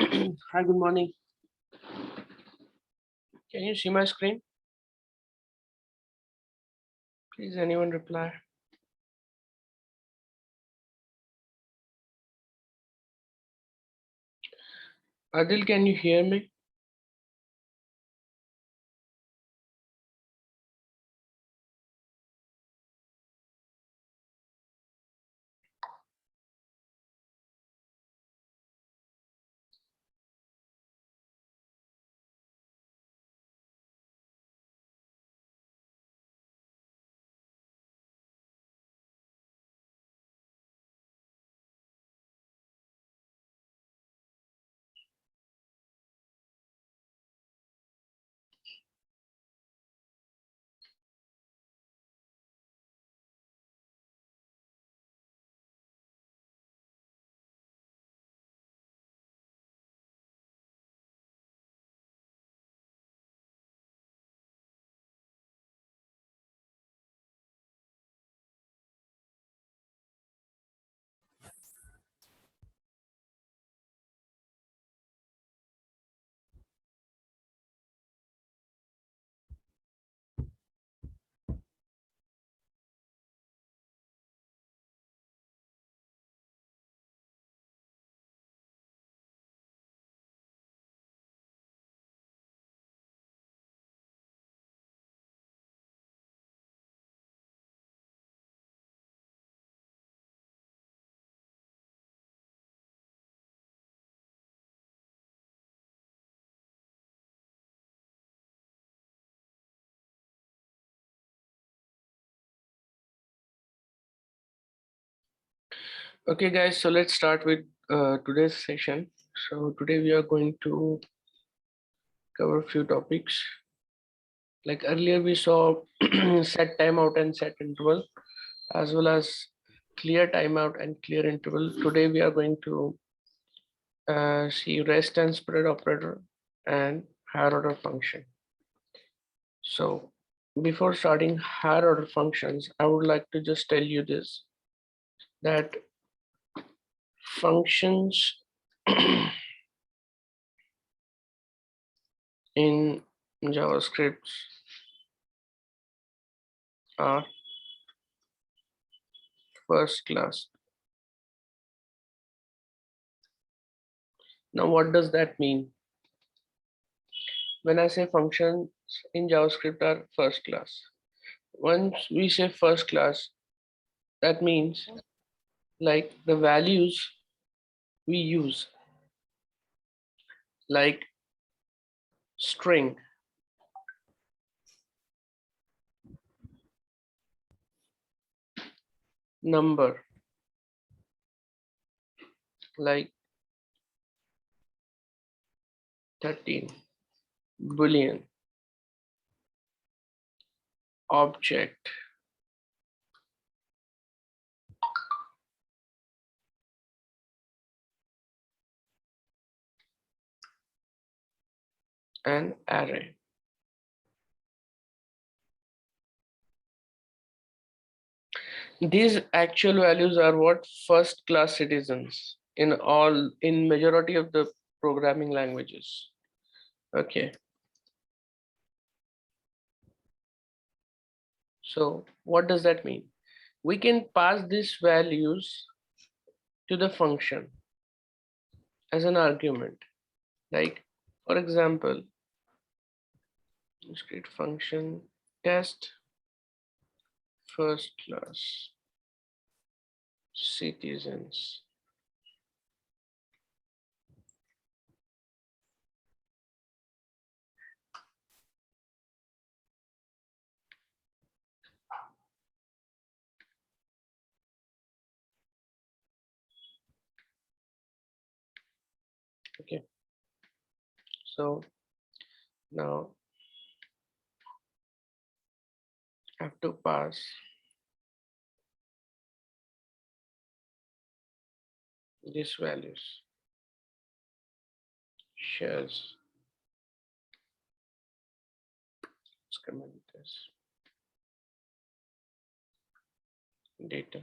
Hi, good morning. Can you see my screen? Please, anyone reply. Adil, can you hear me? Okay, guys, so let's start with today's session. So today we are going to cover a few topics. Like earlier, we saw set timeout and set interval, as well as clear timeout and clear interval. Today we are going to see rest and spread operator and higher order function. So before starting higher order functions, I would like to just tell you this, that functions in JavaScript are first class. Now, what does that mean? When I say functions in JavaScript are first class, once we say first class, that means like the values we use, like string, number, like 13, boolean, object, and array. These actual values are what first class citizens in majority of the programming languages. Okay, so what does that mean? We can pass these values to the function as an argument. Like, for example, let's create function test first class citizens. Okay, so now I have to pass these values. Shares, let's comment this, data,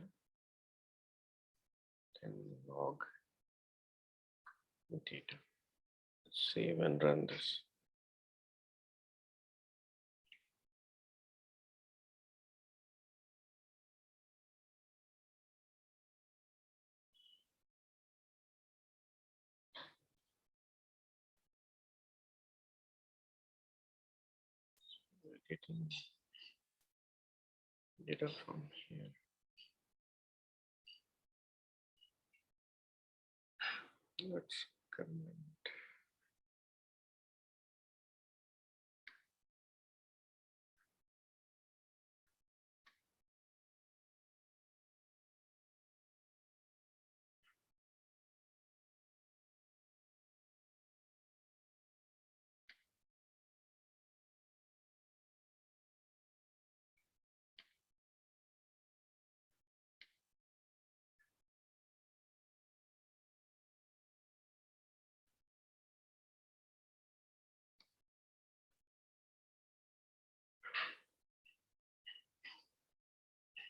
and log data. save and run this. We're getting data from here. Let's comment.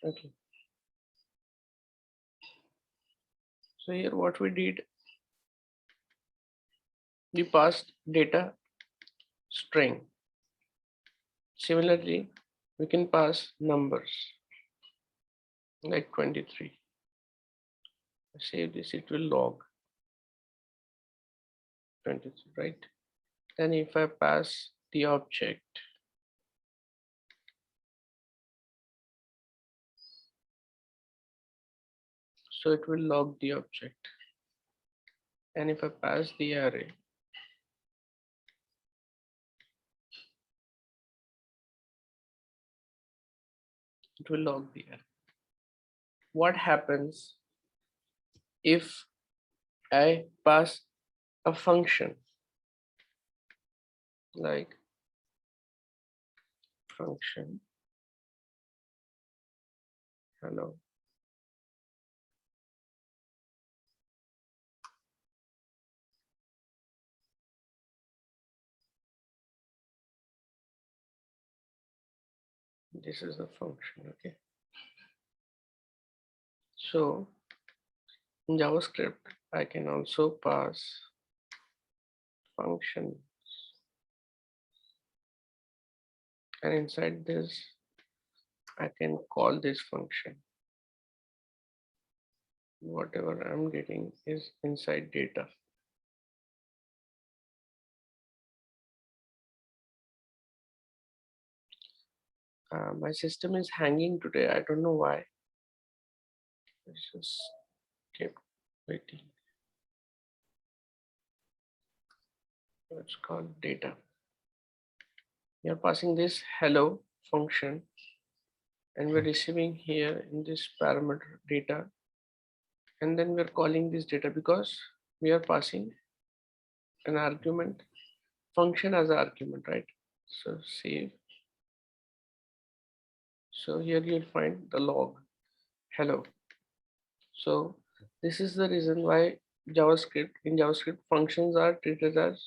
Okay. So here what we did, we passed data string. Similarly, we can pass numbers like 23. Save this, it will log 23, right? Then if I pass the object, so it will log the object. And if I pass the array, it will log the array. What happens if I pass a function like function hello? This is the function, okay? So in JavaScript, I can also pass function, and inside this, I can call this function. Whatever I'm getting is inside data. My system is hanging today. I don't know why. Let's just keep waiting. Let's call data. We are passing this hello function, and we're receiving here in this parameter data, and then we're calling this data because we are passing an argument function as an argument, right? So save. So here you'll find the log hello. So this is the reason why in JavaScript functions are treated as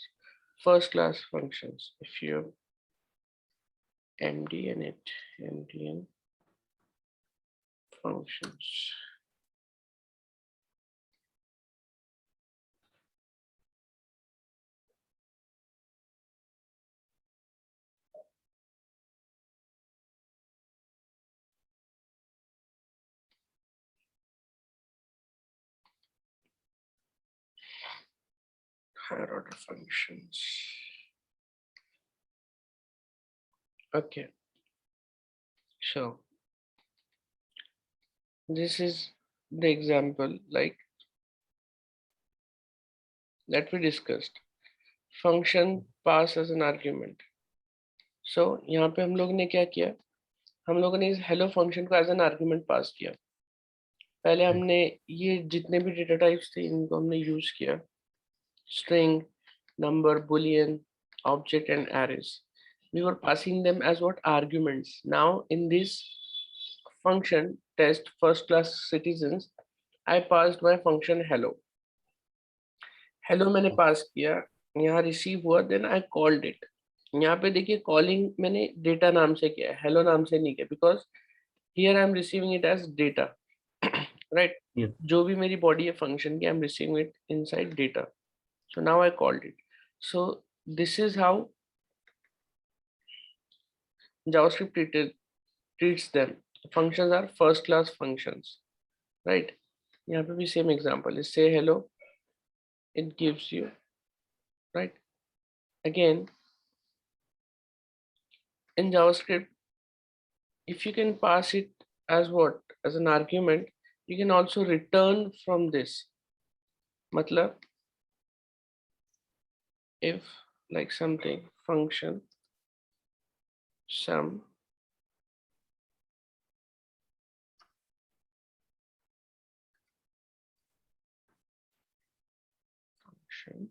first class functions. If you mdn it, mdn functions. Higher order functions. Okay, so this is the example like that we discussed. Function pass as an argument. So यहाँ पे हम लोग ने क्या किया, हम लोगों ने इस hello function को as an argument पास किया. पहले हमने ये जितने भी डेटा टाइप्स थे इनको हमने यूज किया, string, number, boolean, object and arrays. We were passing them as what arguments. Now in this function test first class citizens, I passed my function hello. Hello मैंने पास किया, यहाँ रिसीव हुआ, then I called it. यहाँ पे देखिए calling मैंने data नाम से किया, हेलो नाम से नहीं किया, because here I am receiving it as data, right? जो भी मेरी बॉडी है फंक्शन की, I am receiving it inside data. So now I called it. So this is how JavaScript treats them. Functions are first class functions, right? यहाँ पे भी same example is say hello, it gives you, right? Again, in JavaScript, if you can pass it as what? As an argument, you can also return from this. Matlab, if like something function sum function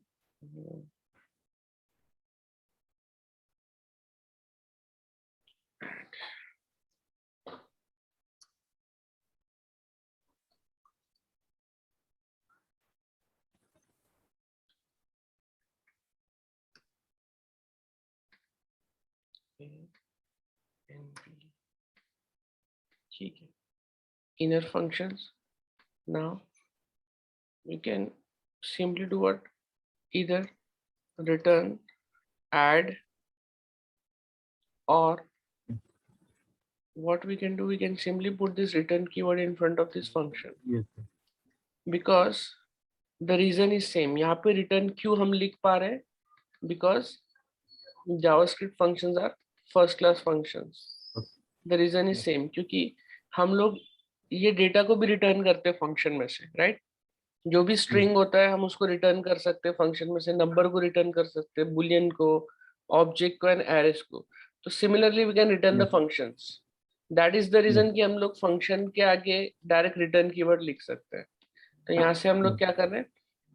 NP, ठीक है, inner functions. Now you can simply do what? Either return, add, or what we can do, we can simply put this return keyword in front of this function. Yes, sir. Because the reason is same. यहाँ पे return क्यों हम लिख पा रहे हैं? Because JavaScript functions are first class functions. The reason is same, क्योंकि हम लोग ये डेटा को भी रिटर्न करते हैं फंक्शन में से, राइट? जो भी स्ट्रिंग होता है हम उसको रिटर्न कर सकते हैं फंक्शन में से, नंबर को रिटर्न कर सकते हैं, बुलियन को, ऑब्जेक्ट को एंड एरेस को. तो similarly we can return the functions. That is the reason कि हम लोग फंक्शन के आगे डायरेक्ट रिटर्न कीवर्ड लिख सकते हैं. तो यहाँ से हम लोग क्या कर रहे हैं?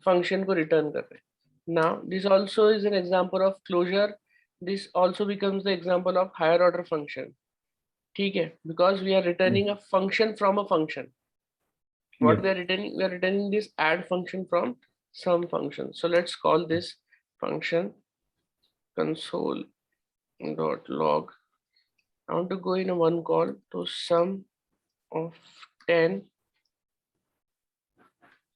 फंक्शन को रिटर्न कर रहे हैं. Now this also is an example of closure. This also becomes the example of higher order function. ठीक है, because we are returning a function from a function. What we are returning? We are returning this add function from some function. So let's call this function console.log. I want to go in a one call to sum of 10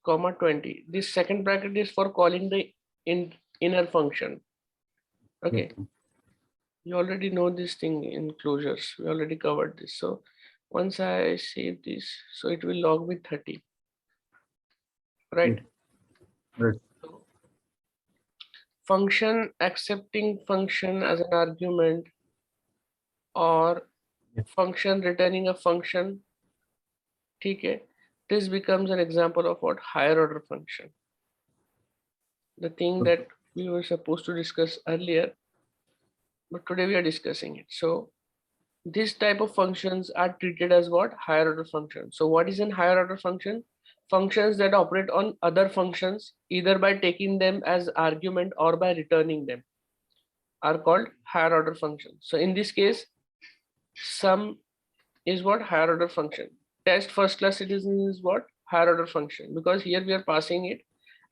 comma 20. This second bracket is for calling the inner function. Okay, you already know this thing in closures. We already covered this. So once I save this, so it will log with 30, right? Right. Function accepting function as an argument, or function returning a function. ठीक है, this becomes an example of what? Higher order function. The thing that we were supposed to discuss earlier, but today we are discussing it. So this type of functions are treated as what? Higher order function. So what is an higher order function? Functions that operate on other functions either by taking them as argument or by returning them are called higher order functions. So in this case, sum is what? Higher order function. Test first class citizen is what? Higher order function, because here we are passing it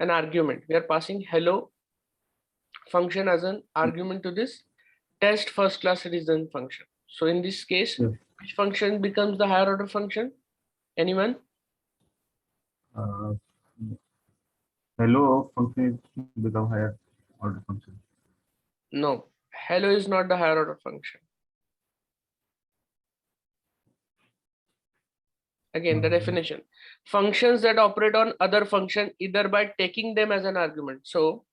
an argument. We are passing hello function as an argument to this test first class citizen function. So in this case, which function becomes the higher order function? Anyone? Hello function become higher order function. No, hello is not the higher order function. Again, the definition: functions that operate on other function either by taking them as an argument. So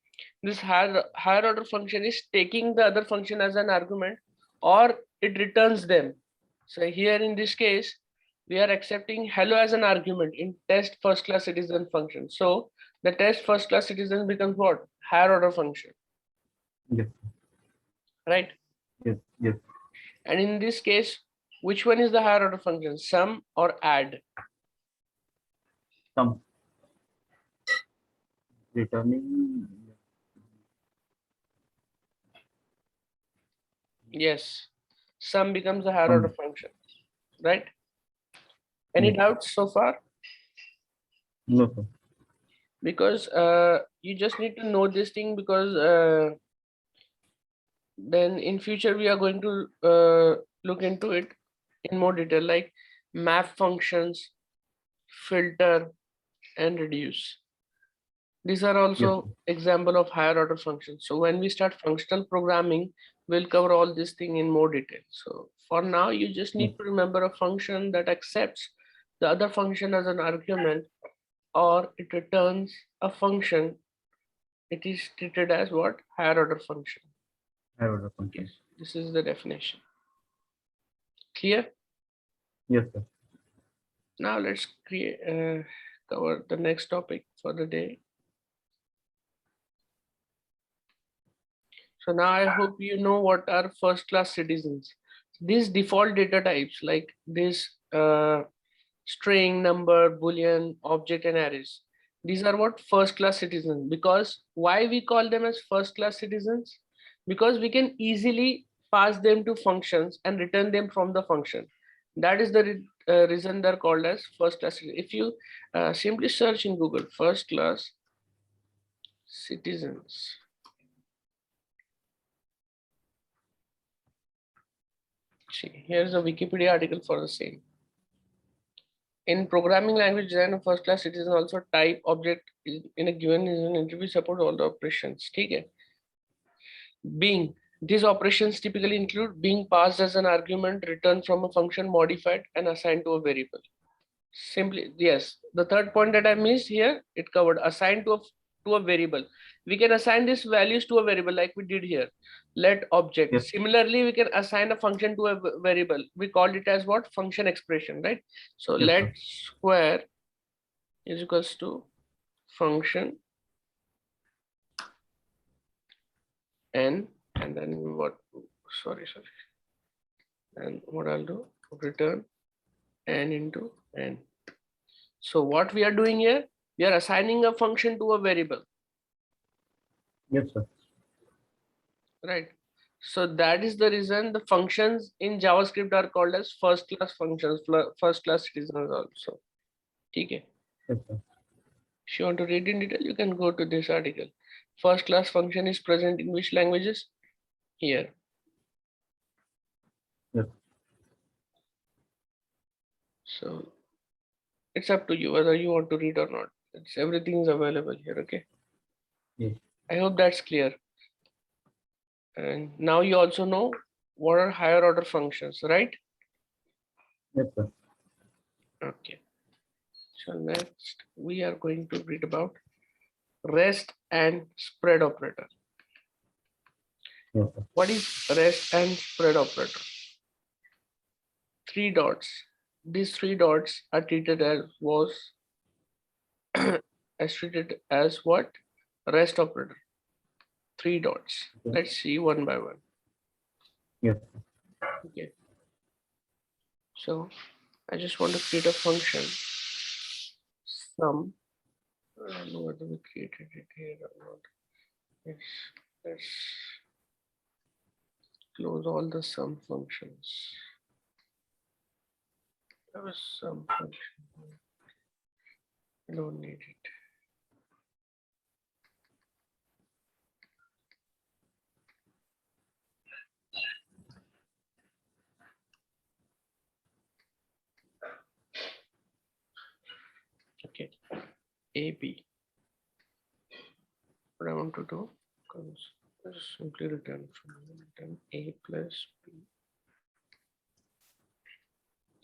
this higher order function is taking the other function as an argument, or it returns them. So here in this case, we are accepting hello as an argument in test first class citizen function. So the test first class citizen becomes what? Higher order function. Yes. Right? Yes. Yes. And in this case, which one is the higher order function? Sum or add? Sum. Returning. Yes, sum becomes the higher order function, right? Any doubts so far? No, sir. Because you just need to know this thing, because then in future we are going to look into it in more detail, like map functions, filter, and reduce. These are Yes, also example of higher order functions. So when we start functional programming, we'll cover all this thing in more detail. So for now, you just need to remember a function that accepts the other function as an argument, or it returns a function. It is treated as what? Higher order function. higher order function. Yes, this is the definition. Clear? Yes, sir. Now let's cover the next topic for the day. So now I hope you know what are first class citizens. These default data types like this string, number, boolean, object, and arrays. These are what first class citizens. Because why we call them as first class citizens? Because we can easily pass them to functions and return them from the function. That is the reason they're called as first class citizens. If you simply search in Google first class citizens, see, here's a Wikipedia article for the same. In programming language design, a first class citizen also type object in a given is an interview support all the operations. Okay. Being, these operations typically include being passed as an argument, returned from a function, modified, and assigned to a variable. Simply, yes. The third point that I missed here, it covered assigned to a variable. We can assign these values to a variable like we did here. Let object. Yes. Similarly, we can assign a function to a variable. We called it as what? Function expression, right? So Yes, let sir. square is equals to function n, and then what? Sorry. And what I'll do? Return n into n. So what we are doing here, we are assigning a function to a variable. Yes, sir. Right. So that is the reason the functions in JavaScript are called as first class functions, first class citizens also. Okay. Yes, sir. If you want to read in detail, you can go to this article. First class function is present in which languages? Here. Yes. So it's up to you whether you want to read or not. It's everything is available here. Okay. Yes. I hope that's clear. And now you also know what are higher order functions, right? Yes, sir. Okay. So next we are going to read about rest and spread operator. Yes, sir. What is rest and spread operator? Three dots. These three dots are treated as treated as what? Rest operator. Three dots. Okay. Let's see one by one. Yes. Okay. So I just want to create a function. Sum. I don't know whether we created it here or not. Yes. Let's close all the sum functions. There was some function. I don't need it. Okay. AB. What I want to do is simply return A plus B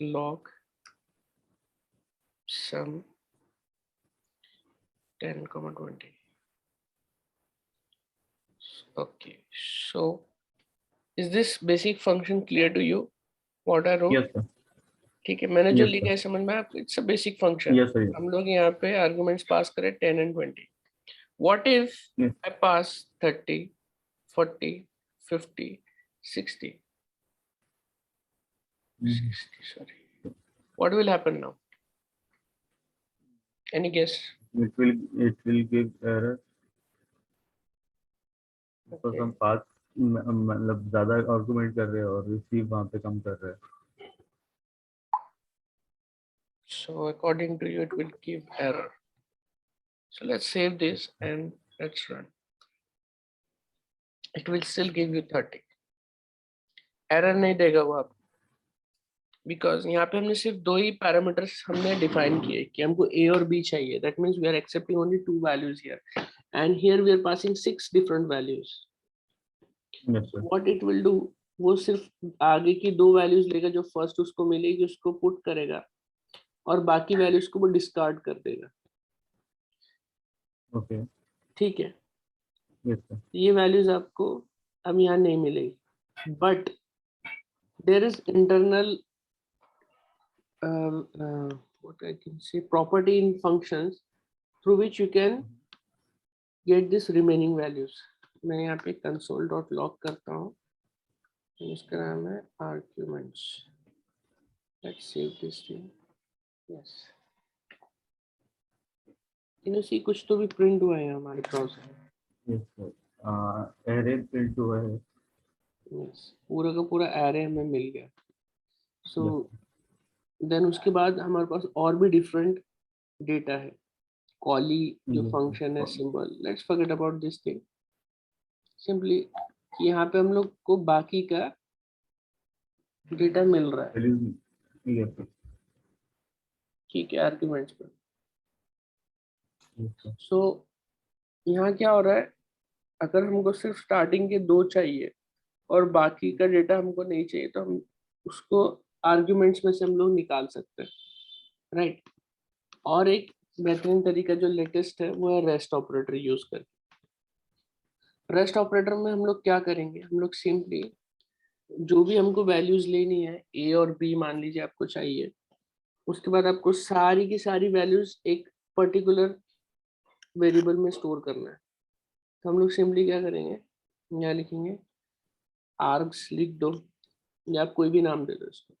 log sum 10, 20. Okay, so is this basic function clear to you? What I wrote? Yes, sir. ठीक है, मैंने जो Yes, लिखा sir. है समझ में आपको? It's a basic function. Yes, sir. हम लोग यहाँ पे arguments pass करें 10 and 20. What if Yes. I pass 30, 40, 50, 60? 60, sorry. What will happen now? Any guess? It will give error because Okay. हम पास मतलब ज्यादा आर्गुमेंट कर रहे हैं और रिसीव वहाँ पे कम कर रहे हैं. So according to you, it will give error. So let's save this and let's run. It will still give you 30. Error नहीं देगा वो आप. बिकॉज यहाँ पे हमने सिर्फ दो ही पैरामीटर्स हमने डिफाइन किए कि हमको ए और बी चाहिए. That means we are accepting only two values here and here we are passing 6 different values. Yes sir. What it will do, वो सिर्फ आगे की दो वैल्यूज लेगा जो फर्स्ट उसको मिलेगी, उसको पुट करेगा और बाकी वैल्यूज को वो डिस्कार्ड कर देगा. ओके. ठीक है, यस सर. ये वैल्यूज आपको अब यहाँ नहीं मिलेगी, but there is internal what I can say property in functions through which you can get this remaining values. मैं यहाँ पे console.log करता हूँ, इसका नाम है arguments. Let's save this thing. Yes. You see कुछ तो भी प्रिंट हुआ है हमारे browser. Yes sir. Array print हुआ है. Yes. पूरा का पूरा एरे हमें मिल गया. So देन उसके बाद हमारे पास और भी डिफरेंट डेटा है. कॉली जो फंक्शन है, symbol, let's forget about this thing. Simply यहाँ पे हम लोग को बाकी का डेटा मिल रहा है. Yes sir. ठीक है, आर्ग्यूमेंट्स पर. सो यहाँ क्या हो रहा है, अगर हमको सिर्फ स्टार्टिंग के दो चाहिए और बाकी का डेटा हमको नहीं चाहिए तो हम उसको आर्ग्यूमेंट्स में से हम लोग निकाल सकते हैं, राइट. और एक बेहतरीन तरीका जो लेटेस्ट है वो है रेस्ट ऑपरेटर यूज करके. रेस्ट ऑपरेटर में हम लोग क्या करेंगे, हम लोग सिंपली जो भी हमको वैल्यूज लेनी है, ए और बी मान लीजिए आपको चाहिए, उसके बाद आपको सारी की सारी वैल्यूज एक पर्टिकुलर वेरिएबल में स्टोर करना है. तो हम लोग सिंपली क्या करेंगे, यहाँ लिखेंगे आर्ग्स लिख दो या आप कोई भी नाम दे दो इसको.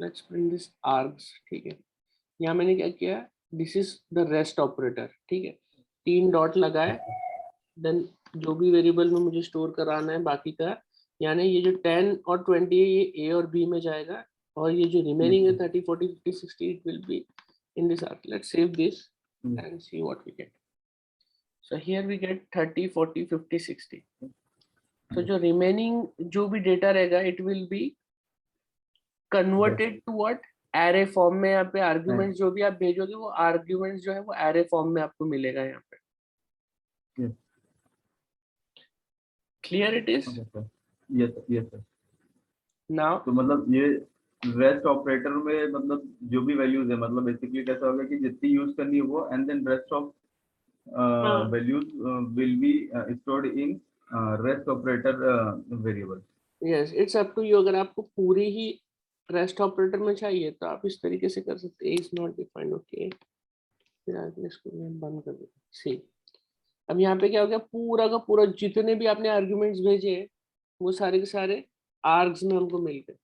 Let's print this args. ठीक है, यहाँ मैंने क्या किया, this is the rest operator. ठीक है, 3 डॉट लगाए, देन जो भी वेरिएबल में मुझे स्टोर कराना है बाकी का, यानी ये जो 10 और 20 है ये ए और बी में जाएगा और ये जो रिमेनिंग है 30 40 50 60 it will be in this arc. Let's save this and see what we get. So here we get 30 40 50 60. So जो remaining जो भी डेटा रहेगा it will be converted to what, array form में. यहाँ पे arguments जो भी आप भेजोगे वो arguments जो है वो array form में आपको मिलेगा यहाँ पे. Clear it is? Yes sir. Now तो मतलब ये रेस्ट ऑपरेटर में मतलब जो भी वैल्यूज है, मतलब बेसिकली कैसा होगा कि जितनी यूज करनी है वो, and then rest of values will be stored in rest operator variable. yes, it's up to you. अगर आपको पूरी ही रेस्ट ऑपरेटर में चाहिए तो आप इस तरीके से कर सकते हैं. Is not defined. ओके, फिर आपने इसको बंद कर दिया. सी, अब यहाँ पे क्या हो गया, पूरा का पूरा जितने भी आपने आर्ग्यूमेंट्स भेजे वो सारे के सारे आर्ग्स में हमको मिल गए.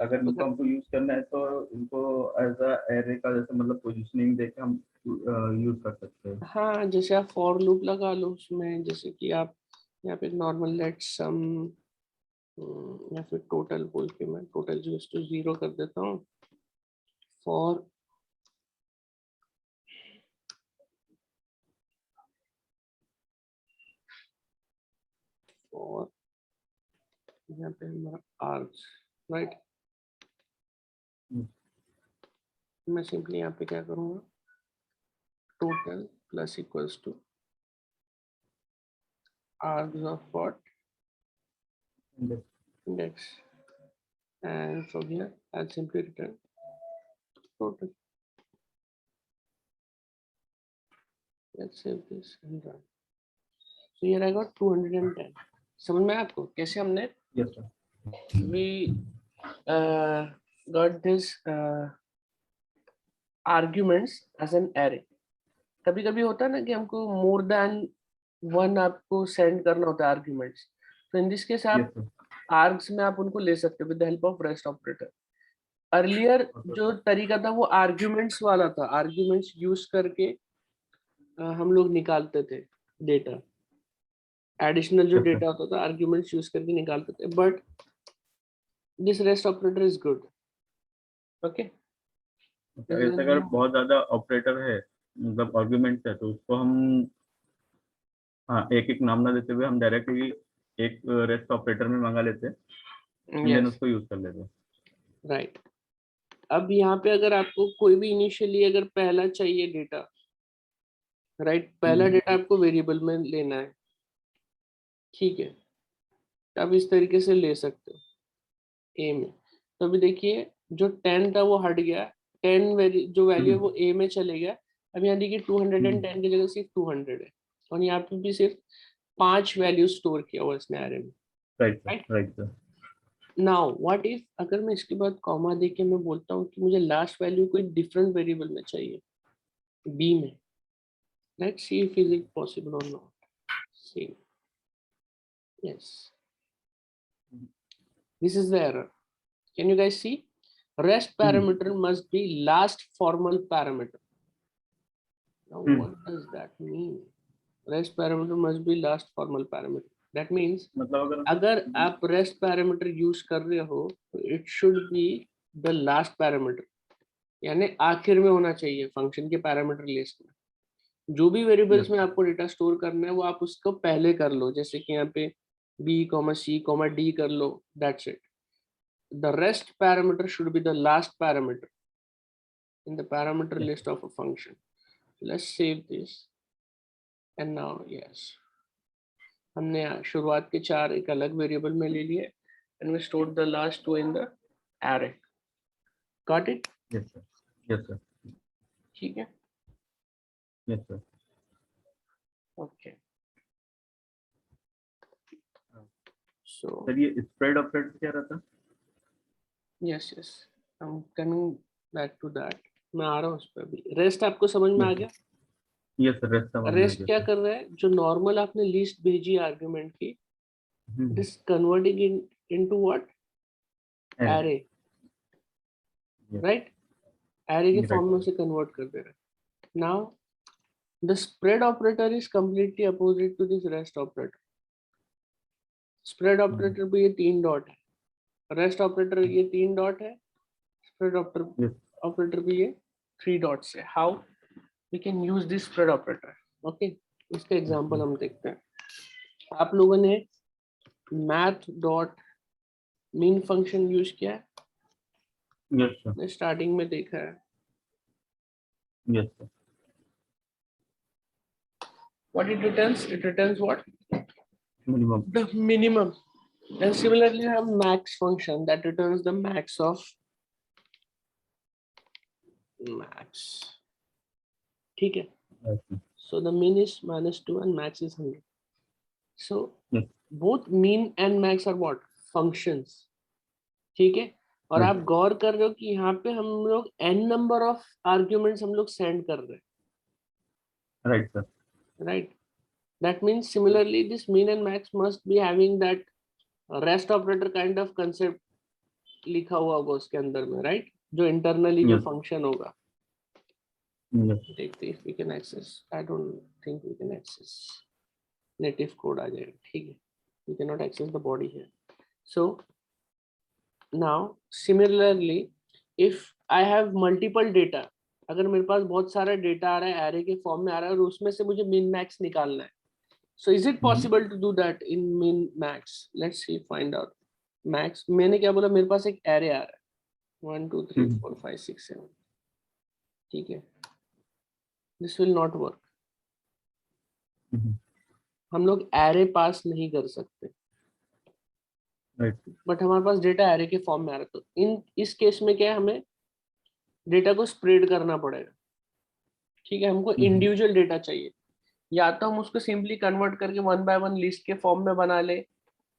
अगर इनको हमको यूज करना है तो इनको एज अ एरे का जैसे मतलब पोजीशनिंग देके हम यूज कर सकते हैं. हाँ, जैसे आप फॉर लूप लगा लो उसमें, जैसे कि आप यहाँ पे नॉर्मल लेट सम या फिर टोटल बोल के मैं टोटल जो इसको 0 कर देता हूँ. फॉर और यहाँ पे हमारा आर्ग्स, राइट. मैं सिंपली यहाँ पे क्या करूँगा, total plus equals to args of what, index, and from here I'll simply return total. Let's save this and run. So here I got 210. समझ में आपको कैसे हमने yes sir. we got this arguments as an array. कभी कभी होता है ना कि हमको more than one आपको सेंड करना होता है आर्ग्यूमेंट्स. तो इन दिस केस आप आर्ग्स में आप उनको ले सकते हो with the help of rest operator. Earlier जो तरीका था वो आर्ग्यूमेंट्स वाला था. आर्ग्यूमेंट्स यूज करके हम लोग निकालते थे डेटा. एडिशनल जो डेटा होता था आर्ग्यूमेंट्स यूज करके निकालते थे. But this rest operator is good. Okay, ऐसे अगर बहुत ज्यादा ऑपरेटर है मतलब आर्गुमेंट्स है तो उसको हम हाँ एक एक नाम ना देते हुए हम डायरेक्टली एक रेस्ट ऑपरेटर में मंगा लेते हैं देन yes, उसको यूज कर लेते हैं। right. अब यहाँ पे अगर आपको कोई भी इनिशियली अगर पहला चाहिए डेटा, राइट, पहला डेटा आपको वेरिएबल में लेना है, ठीक है, तो आप इस तरीके से ले सकते हो ए में। तो अभी देखिए जो 10 था वो हट गया, 10 जो वैल्यू है वो ए में चले गया। अब यहाँ देखिए 210 की जगह सिर्फ 200 है, और यहाँ पे भी सिर्फ 5 वैल्यू स्टोर किया हुआ इसने एरे में, right right. Sir, right sir. Now what if अगर मैं इसके बाद कॉमा देके मैं बोलता हूँ कि मुझे लास्ट वैल्यू कोई डिफरेंट वेरिएबल में चाहिए, बी में, let's see if is it possible और not. See, yes, this is the error. Can you guys see? Rest parameter must be last formal parameter. Now what does that mean? Rest parameter must be last formal parameter. That means मतलब अगर आप rest parameter use कर रहे हो तो it should be the last parameter, यानी आखिर में होना चाहिए फंक्शन के पैरामीटर लिस्ट में। जो भी वेरिएबल्स में आपको डेटा स्टोर करना है वो आप उसको पहले कर लो, जैसे कि यहाँ पे b, c, d कर लो, that's it. The rest parameter should be the last parameter in the parameter list of a function. Let's save this, and now yes, हमने शुरुआत के 4 एक अलग वेरिएबल में ले लिए, and we stored the last 2 in the array. Got it? Yes sir, yes sir, ठीक है, yes sir. okay. So sir ये स्प्रेड ऑपरेटर क्या रहता है? yes, I'm coming back to that. मैं आ रहा हूँ उस पर भी। रेस्ट आपको समझ में आ गया? यस सर, रेस्ट समझ में आ रेस्ट गया क्या सर। कर रहा है, जो नॉर्मल आपने लिस्ट भेजी आर्गुमेंट की, it hmm, is converting into what? array, Array, yes, right? Array के right फॉर्म में sir। उसे कन्वर्ट कर दे रहा है। Now the spread operator is completely opposite to this rest operator. Spread operator पे ये 3 डॉट है, रेस्ट ऑपरेटर ये 3 डॉट है, spread Yes, operator पे ये 3 डॉट्स है। How we can use this spread operator? Okay, इसका एग्जांपल हम देखते हैं। आप लोगों ने math dot mean function use किया है, yes sir, स्टार्टिंग में देखा है। yes sir, What it returns? It returns what? minimum, The minimum. And similarly, we have max function that returns the max of max. ठीक है? yes sir, So the mean is -2 and max is 100. So yes, both mean and max are what? Functions. ठीक है? और right, आप गौर कर रहे हो कि यहाँ पे हम लोग n number of arguments हम लोग send कर रहे हैं, right sir, right? That means similarly this mean and max must be having that rest operator kind of concept लिखा हुआ होगा उसके अंदर में, right? जो इंटरनली जो yes, फंक्शन होगा। yes, देखते if we can access. I don't think we can access. Native code आ जाएगा, ठीक है। We cannot access the body here. So now similarly if I have multiple data, अगर मेरे पास बहुत सारा डेटा आ रहा है एरे के फॉर्म में आ रहा है और उसमें से मुझे min max निकालना है, so is it possible to do that in min max? Let's see, find out max। मैंने क्या बोला, मेरे पास एक एरे आ रहा है 1 2 3 4 5 6 7, ठीक है। दिस विल नॉट वर्क, हम लोग एरे पास नहीं कर सकते, right, बट हमारे पास डेटा एरे के फॉर्म में आ रहा है। तो इस केस में क्या है, हमें डेटा को स्प्रेड करना पड़ेगा, ठीक है। हमको इंडिविजुअल डेटा चाहिए, या तो हम उसको सिंपली कन्वर्ट करके 1 बाय 1 लिस्ट के फॉर्म में बना ले,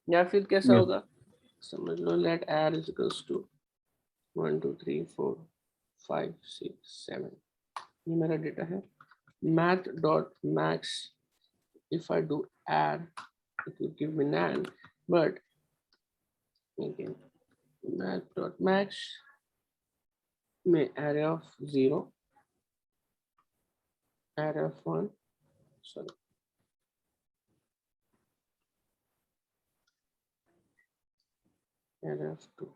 या फिर कैसा yes, होगा, समझ लो let r is equals to 1 2 3 4 5 6 7, ये मेरा डेटा है। math dot max, if I do add it will give me nan, but again math dot max में array of 0, array of 1, sorry, array of 2,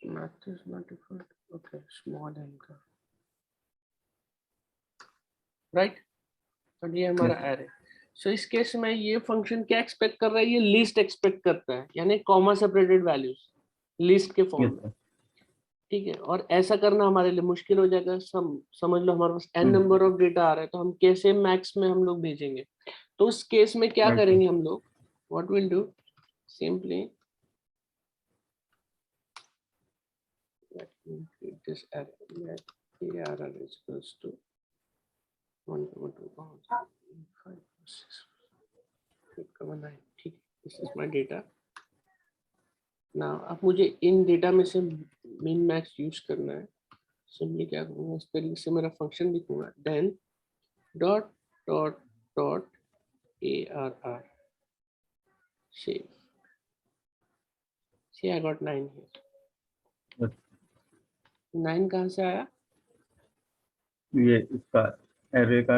math is not different, okay, small n का, right? तो ये हमारा array। सो इस case में ये function क्या expect कर रहा है, ये लीस्ट एक्सपेक्ट करता है, यानी कॉमा सेपरेटेड वैल्यूज लिस्ट के फॉर्म यस में। सर। ठीक है, और ऐसा करना हमारे लिए मुश्किल हो जाएगा। समझ लो हमारे पास n नंबर ऑफ डेटा आ रहा है, तो हम कैसे मैक्स में हम लोग भेजेंगे। तो उस केस में क्या राइट करेंगे हम लोग, what will do, simply let me create this array, let arr is equals to 1 2 5 6 8 9। ठीक, this is my data. Now अब मुझे इन डेटा में से मिन मैक्स यूज करना है। सिंपली क्या करूंगा, इस तरीके से मेरा फंक्शन लिखूंगा, then dot dot dot arr save। see I got 9 here। 9 कहाँ से आया, ये इसका एरे का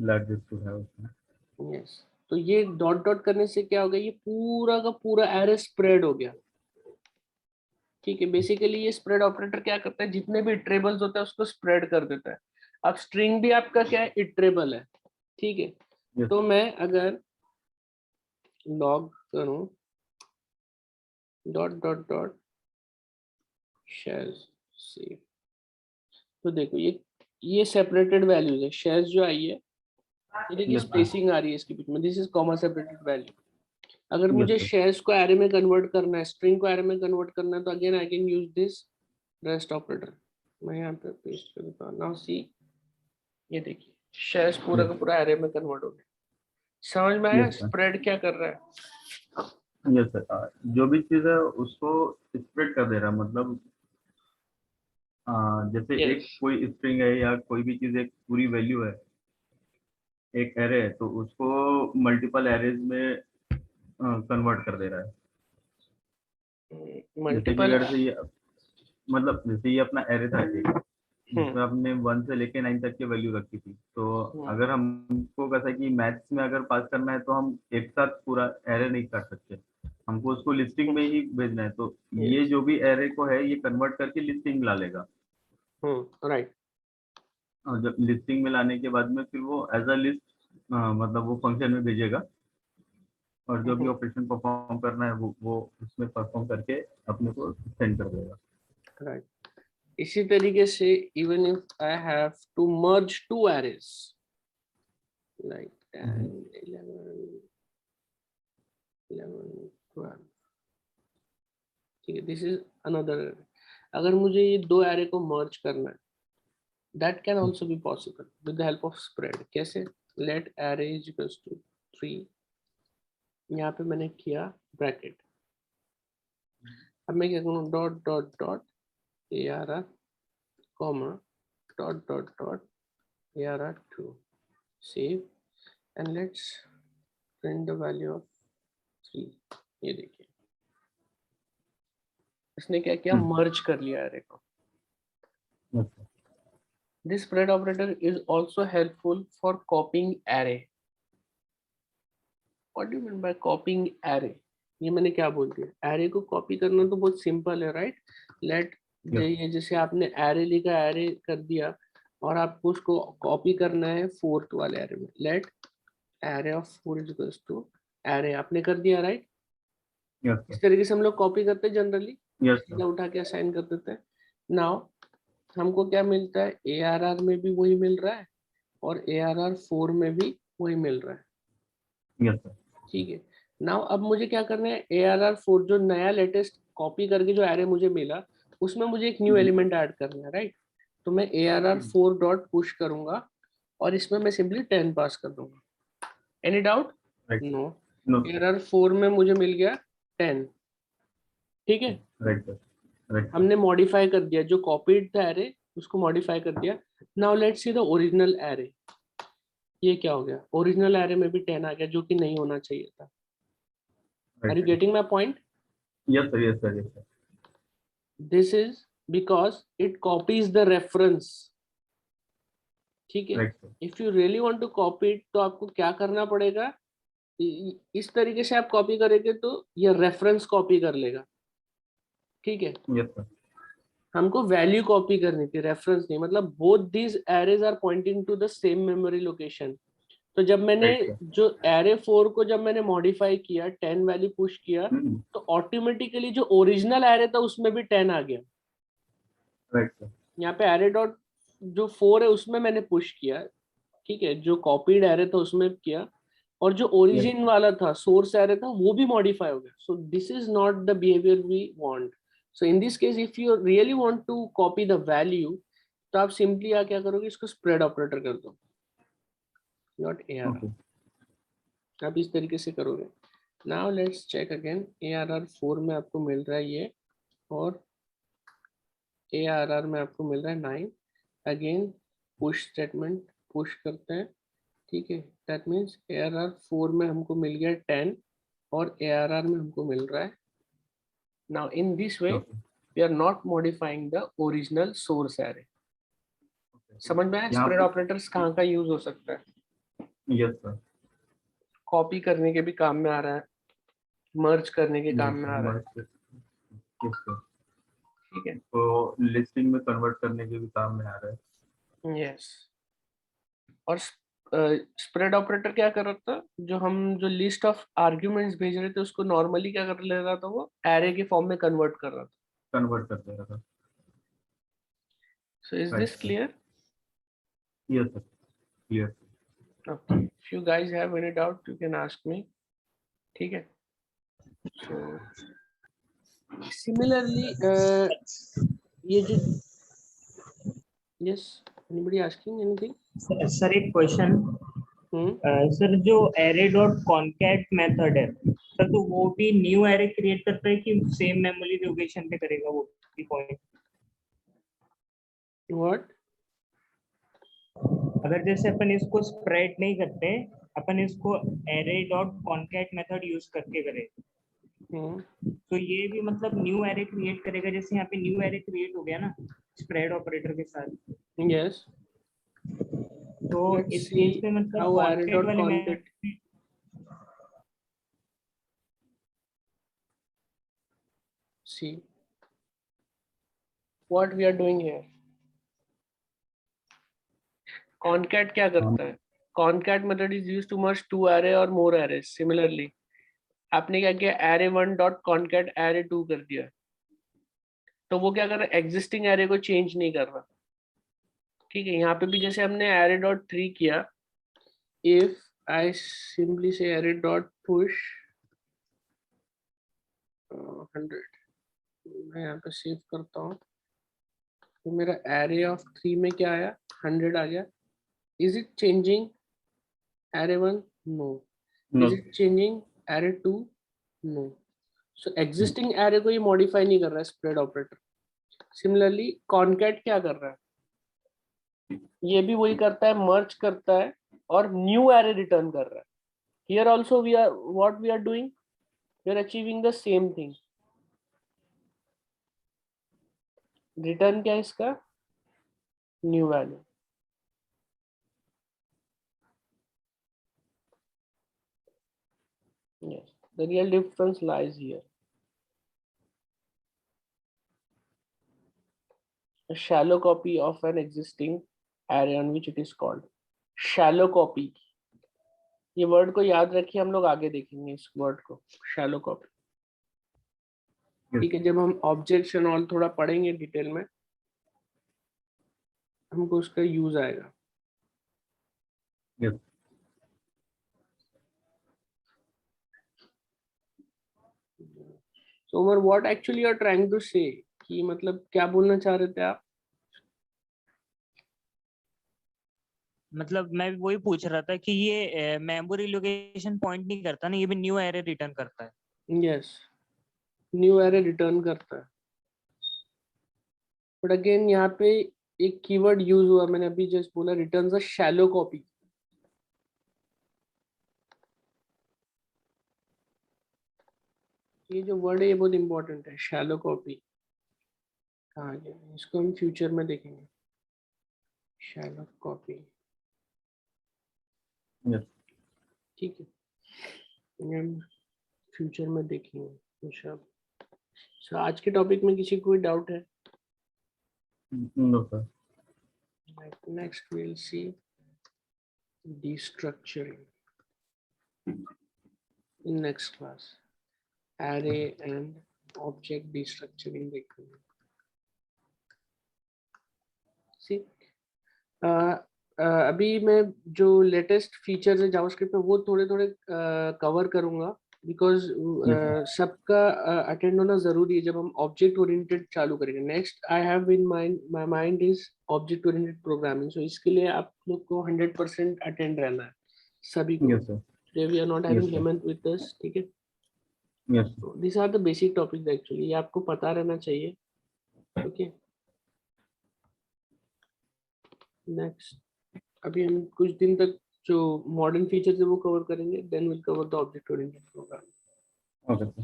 लार्जेस्ट है उसमें। यस। तो ये डॉट डॉट करने से क्या हो गया, ये पूरा का पूरा एरे स्प्रेड हो गया। ठीक है, बेसिकली ये स्प्रेड ऑपरेटर क्या करता है, जितने भी इटरेबल्स होता है उसको स्प्रेड कर देता है। अब स्ट्रिंग भी आपका क्या है, इटरेबल है। ठीक है, Yes, तो मैं अगर लॉग करूं dot dot dot shares save, तो देखो ये सेपरेटेड वैल्यूज है। शेयर्स जो आई है, ये देखिए yes, sir. स्पेसिंग आ रही है इसके बीच में, this is comma separated value. अगर Yes, मुझे sir. शेयर्स को एरे में कन्वर्ट करना है, स्ट्रिंग को एरे में कन्वर्ट करना है, तो again I can use this rest operator. मैं यहाँ पे पेस्ट कर देता हूँ। नाउ सी, ये देखिए शेयर्स पूरा Yes, का पूरा एरे में कन्वर्ट हो गया। समझ में आया yes, sir. स्प्रेड क्या कर रहा है। Yes, sir. जो भी चीज है उसको स्प्रेड कर दे रहा है, मतलब जैसे एक यस, कोई स्ट्रिंग है या कोई भी चीज एक पूरी वैल्यू है, एक एरे है, तो उसको मल्टीपल एरेज में कन्वर्ट कर दे रहा है। जैसे कि मल्टीपल। अगर से ये मतलब जैसे ये अपना एरे था एक, जिसमें आपने 1 से लेके 9 तक की वैल्यू रखी थी, तो अगर हमको कैसा है कि मैथ्स में अगर पास करना है तो हम एक साथ पूरा एरे नहीं कर सकते, हमको उसको लिस्टिंग में ही भेजना है। तो ये यस, जो भी एरे को है ये कन्वर्ट करके लिस्टिंग में ला लेगा, राइट। और जब लिस्टिंग में लाने के बाद में फिर वो एज अ लिस्ट मतलब वो फंक्शन में भेजेगा, और जो भी ऑपरेशन परफॉर्म करना है वो उसमें परफॉर्म करके अपने को सेंड कर देगा। राइट, इसी तरीके से even if I have to merge two arrays like 10 11 11 12, ठीक है, दिस इज अनदर। अगर मुझे ये दो एरे को मर्ज करना है, that can also be possible with the help of spread. कैसे, let array is equals to 3, यहाँ पे मैंने किया ब्रैकेट। अब मैं क्या करूँ, dot dot dot arr comma dot dot dot arr2 save and let's print the value of 3। ये देखिए इसने क्या किया, मर्ज कर लिया एरे को। This spread operator is also helpful for copying array। What do you mean by copying array? ये मैंने क्या बोल दिया, एरे को कॉपी करना तो बहुत सिंपल है, राइट। लेट ये जैसे आपने एरे लिखा, एरे कर दिया, और आपको उसको कॉपी करना है फोर्थ वाले एरे में। Let array of 4 is equals to array, आपने कर दिया, राइट। इस तरीके से हम लोग कॉपी करते हैं जनरली, सीधा उठा के असाइन कर देते हैं। नाउ हमको क्या मिलता है, ARR में भी वही मिल रहा है और ARR4 में भी वही मिल रहा है। ठीक है, नाउ अब मुझे क्या करना है, ARR4 जो नया लेटेस्ट कॉपी करके जो एरे मुझे मिला, उसमें मुझे एक न्यू एलिमेंट ऐड करना है, राइट। तो मैं ARR4 डॉट पुश करूंगा और इसमें मैं सिंपली 10 पास कर दूंगा। Any doubt? नो। ARR4 में मुझे मिल गया 10। ठीक है, हमने मॉडिफाई कर दिया, जो कॉपीड था एरे उसको मॉडिफाई कर दिया। Now let's see the original array. ये क्या हो गया, ओरिजिनल एरे में भी 10 आ गया, जो कि नहीं होना चाहिए था। Are you getting my point? Yes sir, yes sir, yes sir. This is because it copies the reference. ठीक है, if you really want to copy it, तो आपको क्या करना पड़ेगा, इस तरीके से आप कॉपी करेंगे तो ये रेफरेंस कॉपी कर लेगा। ठीक है, यस सर। हमको वैल्यू कॉपी करनी थी, रेफरेंस नहीं। मतलब both these arrays are pointing to the same memory location. तो जब मैंने Right, sir. जो एरे 4 को जब मैंने मॉडिफाई किया 10 वैल्यू पुश किया तो ऑटोमेटिकली जो ओरिजिनल एरे था उसमें भी 10 आ गया। Right, sir. यहाँ पे एरे डॉट जो 4 है उसमें मैंने पुश किया, ठीक है, जो कॉपीड एरे था उसमें किया, और जो ओरिजिन वाला था सोर्स एरे था वो भी मॉडिफाई हो गया। So this is not the behaviour we want. So in this case if you really want to copy the value तो आप सिंपली क्या करोगे, इसको स्प्रेड ऑपरेटर कर दो, नॉट ARR। Okay. आप इस तरीके से करोगे। Now let's check again, ARR 4 में आपको मिल रहा है ये, और ARR में आपको मिल रहा है 9। अगेन पुश स्टेटमेंट पुश करते हैं, ठीक है, दैट मीन्स ARR 4 में हमको मिल गया 10 और ARR में हमको मिल रहा है। Now in this way Okay. We are not modifying the original source array. समझ में आया यहाँ स्प्रेड पे ऑपरेटर्स कहाँ का यूज हो सकता है? yes sir. कॉपी करने के भी काम में आ रहा है, मर्ज करने के काम Yes में sir. आ रहा है, Yes sir. ठीक है। तो लिस्टिंग में कन्वर्ट करने के भी काम में आ रहा है। यस, और स्प्रेड ऑपरेटर क्या कर रहा था, जो हम जो लिस्ट ऑफ आर्ग्यूमेंट्स भेज रहे थे उसको नॉर्मली क्या कर ले रहा था, वो एरे के फॉर्म में कन्वर्ट कर रहा था। कन्वर्ट कर दे रहा था। So is Right, this sir. Clear? Yes sir. Clear. Okay, if you guys have any doubt you can ask me, ठीक है। So similarly ये जो yes, anybody asking anything? Sir एक क्वेश्चन, हम्म, सर जो एरे डॉट कॉनकैट मेथड है sir, तो वो भी न्यू एरे क्रिएट करता है कि सेम मेमोरी लोकेशन पे करेगा वो भी पॉइंट? what? अगर जैसे अपन इसको स्प्रेड नहीं करते, अपन इसको array dot concat method use करके करें, तो ये भी मतलब न्यू एरे क्रिएट करेगा, जैसे यहाँ पे न्यू एरे क्रिएट हो गया ना स्प्रेड ऑपरेटर के साथ। Yes, तो let's इस केस see पे मतलब how array कॉनकैट dot वाले में concat, see what we are doing here. Concat क्या करता है? Concat method is used to merge two array or more arrays. Similarly, आपने क्या किया, array 1 dot concat array 2 कर दिया, तो वो क्या कर रहा है, एग्जिस्टिंग एरे को चेंज नहीं कर रहा, ठीक है। यहाँ पे भी जैसे हमने array dot 3 किया, if I simply say array dot push 100, मैं यहाँ पे सेव करता हूँ, तो मेरा array of 3 में क्या आया, 100 आ गया। Is it changing array 1? No. No. Is it changing array 2? No. So existing array को ये modify नहीं कर रहा है spread operator. Similarly, concat क्या कर रहा है, ये भी वही करता है, merge करता है और new array return कर रहा है। Here also we are what we are doing, we are achieving the same thing. Return क्या है इसका, new value. Yes, the real difference lies here. A shallow copy of an existing array on which it is called. Shallow copy. ये word को याद रखिए, हम लोग आगे देखेंगे इस वर्ड को, शैलो कॉपी, ठीक है। जब हम ऑब्जेक्शन और थोड़ा पढ़ेंगे डिटेल में हमको उसका यूज आएगा। Yes. So Umar, what actually you are trying to say, कि मतलब क्या बोलना चाह रहे थे आप? मतलब मैं वही पूछ रहा था कि ये मेमोरी लोकेशन पॉइंट नहीं करता ना, ये भी न्यू एरे रिटर्न करता है। यस, न्यू एरे रिटर्न करता है, बट अगेन यहाँ पे एक कीवर्ड यूज हुआ, मैंने अभी जस्ट बोला, रिटर्न्स अ शैलो कॉपी। ये जो वर्ड है ये बहुत इंपॉर्टेंट है, शैलो कॉपी। कहाँ गया, इसको हम फ्यूचर में देखेंगे, शैलो कॉपी, Yes. ठीक है, हम फ्यूचर में देखेंगे कुछ। अब आज के टॉपिक में किसी को कोई डाउट है? No sir. Next we'll see destructuring in next class. Array and object destructuring देखेंगे. See, अभी मैं जो लेटेस्ट फीचर्स है जावास्क्रिप्ट में वो थोड़े थोड़े कवर करूंगा, बिकॉज सबका अटेंड होना जरूरी है जब हम ऑब्जेक्ट ओरिएंटेड चालू करेंगे. Next I have in my mind is object oriented programming. So इसके लिए आप लोग को 100% अटेंड रहना है सभी को. Yes, sir. Today we are not Yes, having sir. Hemant with us. ठीक है. Yes. These are the basic topics actually. ये आपको पता रहना चाहिए. ओके. नेक्स्ट अभी हम कुछ दिन तक जो मॉडर्न फीचर्स है वो कवर करेंगे. Then will cover the object oriented programming. Okay, sir.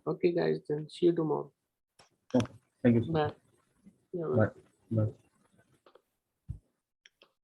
Okay guys, then see you tomorrow. Thank you, sir. Bye. Yeah, bye. Bye. Bye.